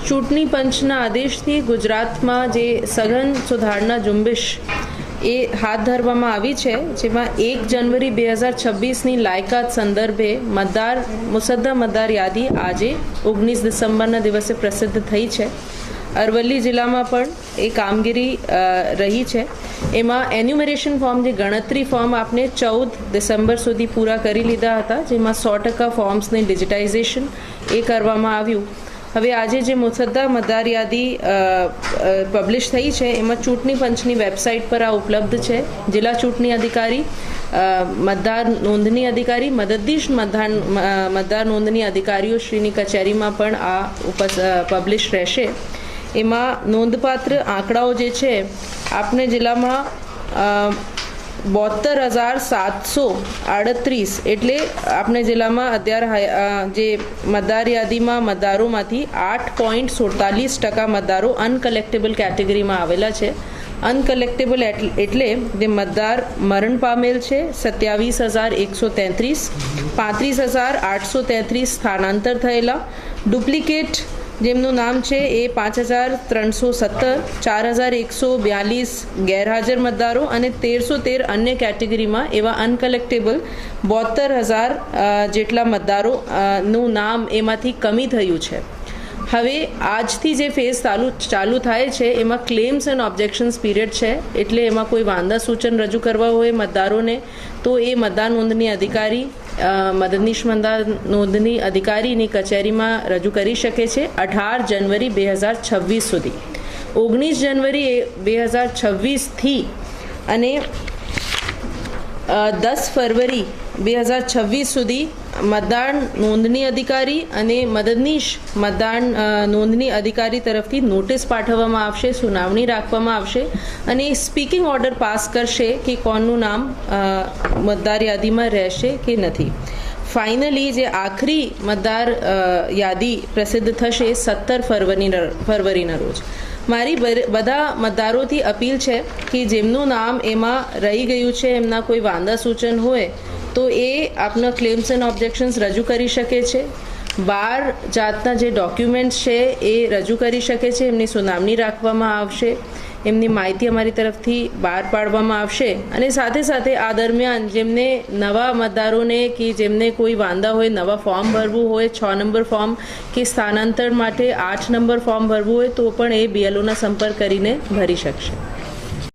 ચૂંટણી પંચના આદેશથી ગુજરાતમાં જે સઘન સુધારણા ઝુંબેશ એ હાથ ધરવામાં આવી છે, જેમાં 1 જનવરી 2026ની લાયકાત સંદર્ભે મુસદ્દા મતદાર યાદી આજે 19 ડિસેમ્બરના દિવસે પ્રસિદ્ધ થઈ છે. અરવલ્લી જિલ્લામાં પણ એ કામગીરી રહી છે. એમાં એન્યુમરેશન ફોર્મ, જે ગણતરી ફોર્મ આપણે 14 ડિસેમ્બર સુધી પૂરા કરી લીધા હતા, જેમાં 100% ફોર્મ્સને ડિજિટાઇઝેશન એ કરવામાં આવ્યું. હવે આજે જે મુસદ્દા મતદાર યાદી પબ્લિશ થઈ છે, એમાં ચૂંટણી પંચની વેબસાઇટ પર આ ઉપલબ્ધ છે. જિલ્લા ચૂંટણી અધિકારી, મતદાર નોંધણી અધિકારી, મદદનીશ મતદાર નોંધણી અધિકારીઓ શ્રીની કચેરીમાં પણ આ પબ્લિશ રહેશે. એમાં નોંધપાત્ર આંકડાઓ જે છે, આપણે જિલ્લામાં 72,738 એટલે આપણે જિલ્લામાં અત્યારે જે મતદાર યાદીમાં મતદારોમાંથી 8.47% મતદારો અનકલેક્ટેબલ કેટેગરીમાં આવેલા છે. અનકલેક્ટેબલ એટલે જે મતદાર મરણ પામેલ છે 27,133, 35,833 સ્થાનાંતર થયેલા, ડુપ્લિકેટ જેમનું નામ છે એ 5,317, 4,142 ગેરહાજર મતદારો અને 1,313 અન્ય કેટેગરીમાં એવા અનકલેક્ટેબલ 72,000 જેટલા મતદારોનું નામ એમાંથી કમી થયું છે. હવે આજથી જે ફેઝ ચાલુ થાય છે, એમાં ક્લેમ્સ એન્ડ ઓબ્જેક્શન્સ પીરિયડ છે. એટલે એમાં કોઈ વાંધા સૂચન રજૂ કરવા હોય મતદારોને તો એ મતદાર નોંધણી અધિકારી, મદદનીશ મતદાર નોંધણી અધિકારીની કચેરીમાં રજૂ કરી શકે છે 18 જનવરી 2026 સુધી. 19 જનવરી 2026થી અને 10 ફરવરી 2026 સુધી મતદાર નોંધણી અધિકારી અને મદદનીશ મતદાર નોંધણી અધિકારી તરફથી નોટિસ પાઠવવામાં આવશે, સુનાવણી રાખવામાં આવશે અને સ્પીકિંગ ઓર્ડર પાસ કરશે કે કોનું નામ મતદાર યાદીમાં રહેશે કે નથી. ફાઇનલી જે આખરી મતદાર યાદી પ્રસિદ્ધ થશે 17 ફરવરીના રોજ. મારી બધા મતદારોથી અપીલ છે કે જેમનું નામ એમાં રહી ગયું છે, એમના કોઈ વાંધા સૂચન હોય તો એ આપના ક્લેમ્સ એન્ડ ઓબ્જેક્શન્સ રજૂ કરી શકે છે. 12 જાતના જે ડોક્યુમેન્ટ્સ છે એ રજૂ કરી શકે છે. એમની સુનાવણી રાખવામાં આવશે, એમની માહિતી અમારી તરફથી બહાર પાડવામાં આવશે અને સાથે સાથે આ દરમિયાન જેમને નવા મતદારોને કે જેમને કોઈ વાંધા હોય, નવા ફોર્મ ભરવું હોય, 6 નંબર ફોર્મ કે સ્થાનાંતર માટે 8 નંબર ફોર્મ ભરવું હોય તો પણ એ BLOના સંપર્ક કરીને ભરી શકશે.